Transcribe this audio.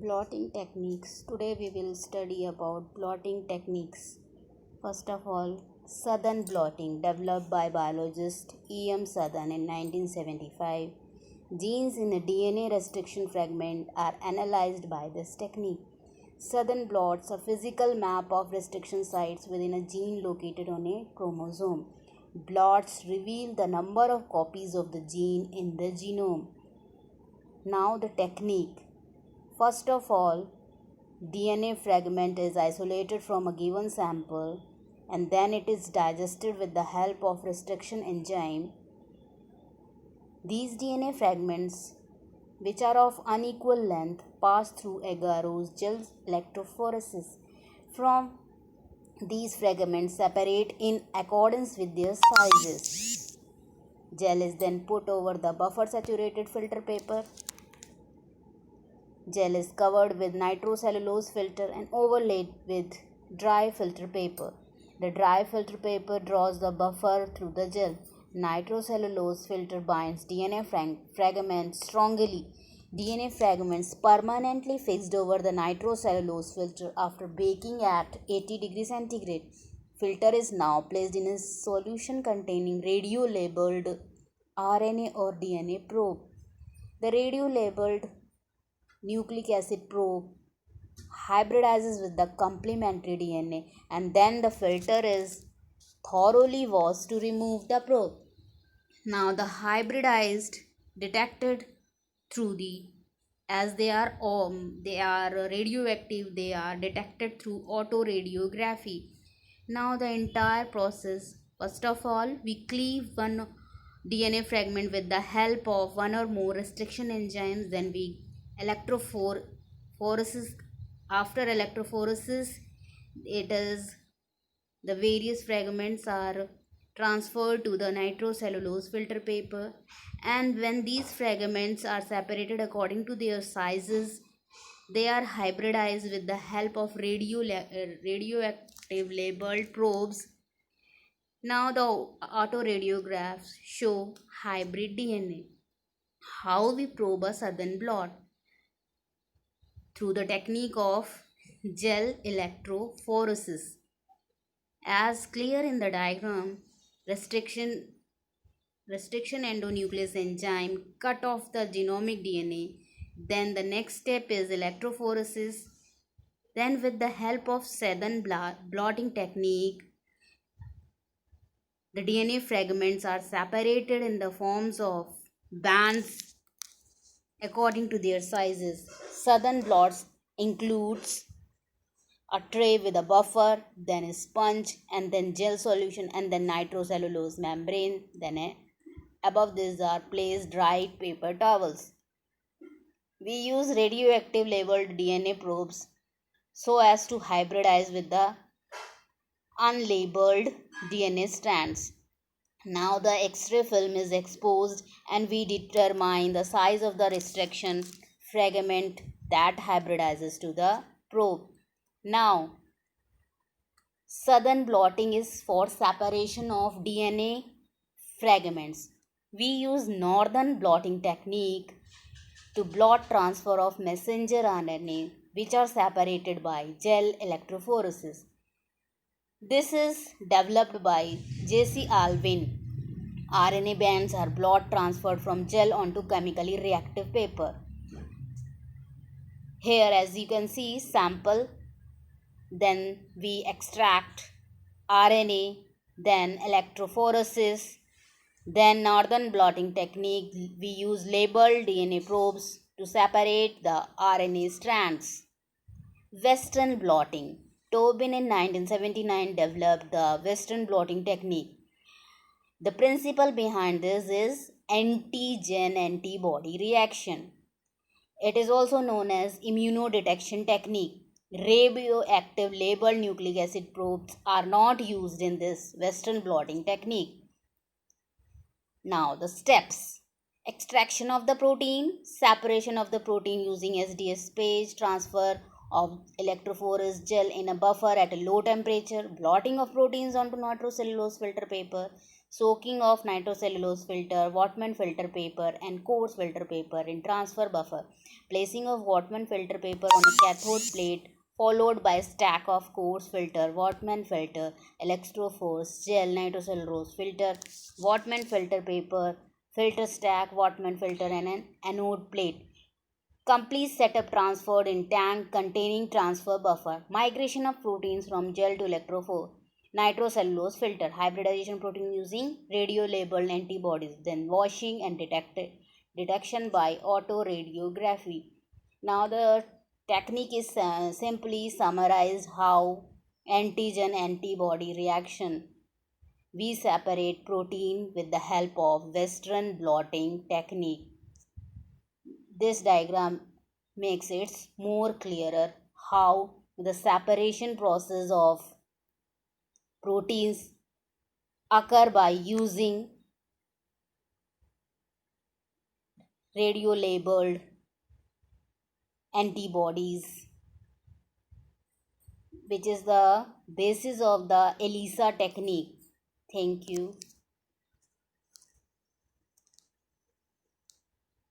Blotting techniques. Today we will study about blotting techniques. First of all, Southern blotting developed by biologist E.M. Southern in 1975. Genes in a DNA restriction fragment are analyzed by this technique. Southern blots a physical map of restriction sites within a gene located on a chromosome. Blots reveal the number of copies of the gene in the genome. Now the technique. First of all, DNA fragment is isolated from a given sample and then it is digested with the help of restriction enzyme. These DNA fragments, which are of unequal length, pass through agarose gel electrophoresis. From these fragments separate in accordance with their sizes. Gel is then put over the buffer saturated filter paper. Gel is covered with nitrocellulose filter and overlaid with dry filter paper. The dry filter paper draws the buffer through the gel. Nitrocellulose filter binds DNA fragments strongly. DNA fragments permanently fixed over the nitrocellulose filter after baking at 80 degrees centigrade. Filter is now placed in a solution containing radio-labeled RNA or DNA probe. The radio-labeled nucleic acid probe hybridizes with the complementary DNA and then the filter is thoroughly washed to remove the probe. Now the hybridized detected through the as they are radioactive, they are detected through autoradiography. Now the entire process, first of all we cleave one DNA fragment with the help of one or more restriction enzymes, then we electrophoresis. After electrophoresis, it is the various fragments are transferred to the nitrocellulose filter paper, and when these fragments are separated according to their sizes, they are hybridized with the help of radioactive labeled probes. Now the autoradiographs show hybrid DNA. How we probe a southern blot? Through the technique of gel electrophoresis. As clear in the diagram, restriction endonuclease enzyme cut off the genomic DNA. Then the next step is electrophoresis. Then with the help of southern blotting technique, the DNA fragments are separated in the forms of bands according to their sizes. Southern blots includes a tray with a buffer, then a sponge, and then gel solution, and then nitrocellulose membrane. Above this are placed dried paper towels. We use radioactive labeled DNA probes so as to hybridize with the unlabeled DNA strands. Now the X-ray film is exposed and we determine the size of the restriction fragment that hybridizes to the probe. Now, southern blotting is for separation of DNA fragments. We use northern blotting technique to blot transfer of messenger RNA which are separated by gel electrophoresis. This is developed by J.C. Alvin. RNA bands are blot transferred from gel onto chemically reactive paper. Here as you can see sample, then we extract RNA, then electrophoresis, then northern blotting technique. We use labeled DNA probes to separate the RNA strands. Western blotting. Tobin in 1979 developed the Western blotting technique. The principle behind this is antigen antibody reaction. It is also known as immunodetection technique. Radioactive labeled nucleic acid probes are not used in this Western blotting technique. Now the steps. Extraction of the protein, separation of the protein using SDS phase, transfer of electrophorus gel in a buffer at a low temperature, blotting of proteins onto nitrocellulose filter paper, soaking of nitrocellulose filter, Whatman filter paper, and coarse filter paper in transfer buffer, placing of Whatman filter paper on a cathode plate, followed by stack of coarse filter, Whatman filter, electrophores, gel, nitrocellulose filter, Whatman filter paper, filter stack, Whatman filter, and an anode plate. Complete setup transferred in tank containing transfer buffer. Migration of proteins from gel to electrophore. Nitrocellulose filter. Hybridization protein using radio-labeled antibodies. Then washing and detection by autoradiography. Now the technique is simply summarized how antigen-antibody reaction. We separate protein with the help of Western blotting technique. This diagram makes it more clearer how the separation process of proteins occur by using radio labeled antibodies, which is the basis of the ELISA technique. Thank you.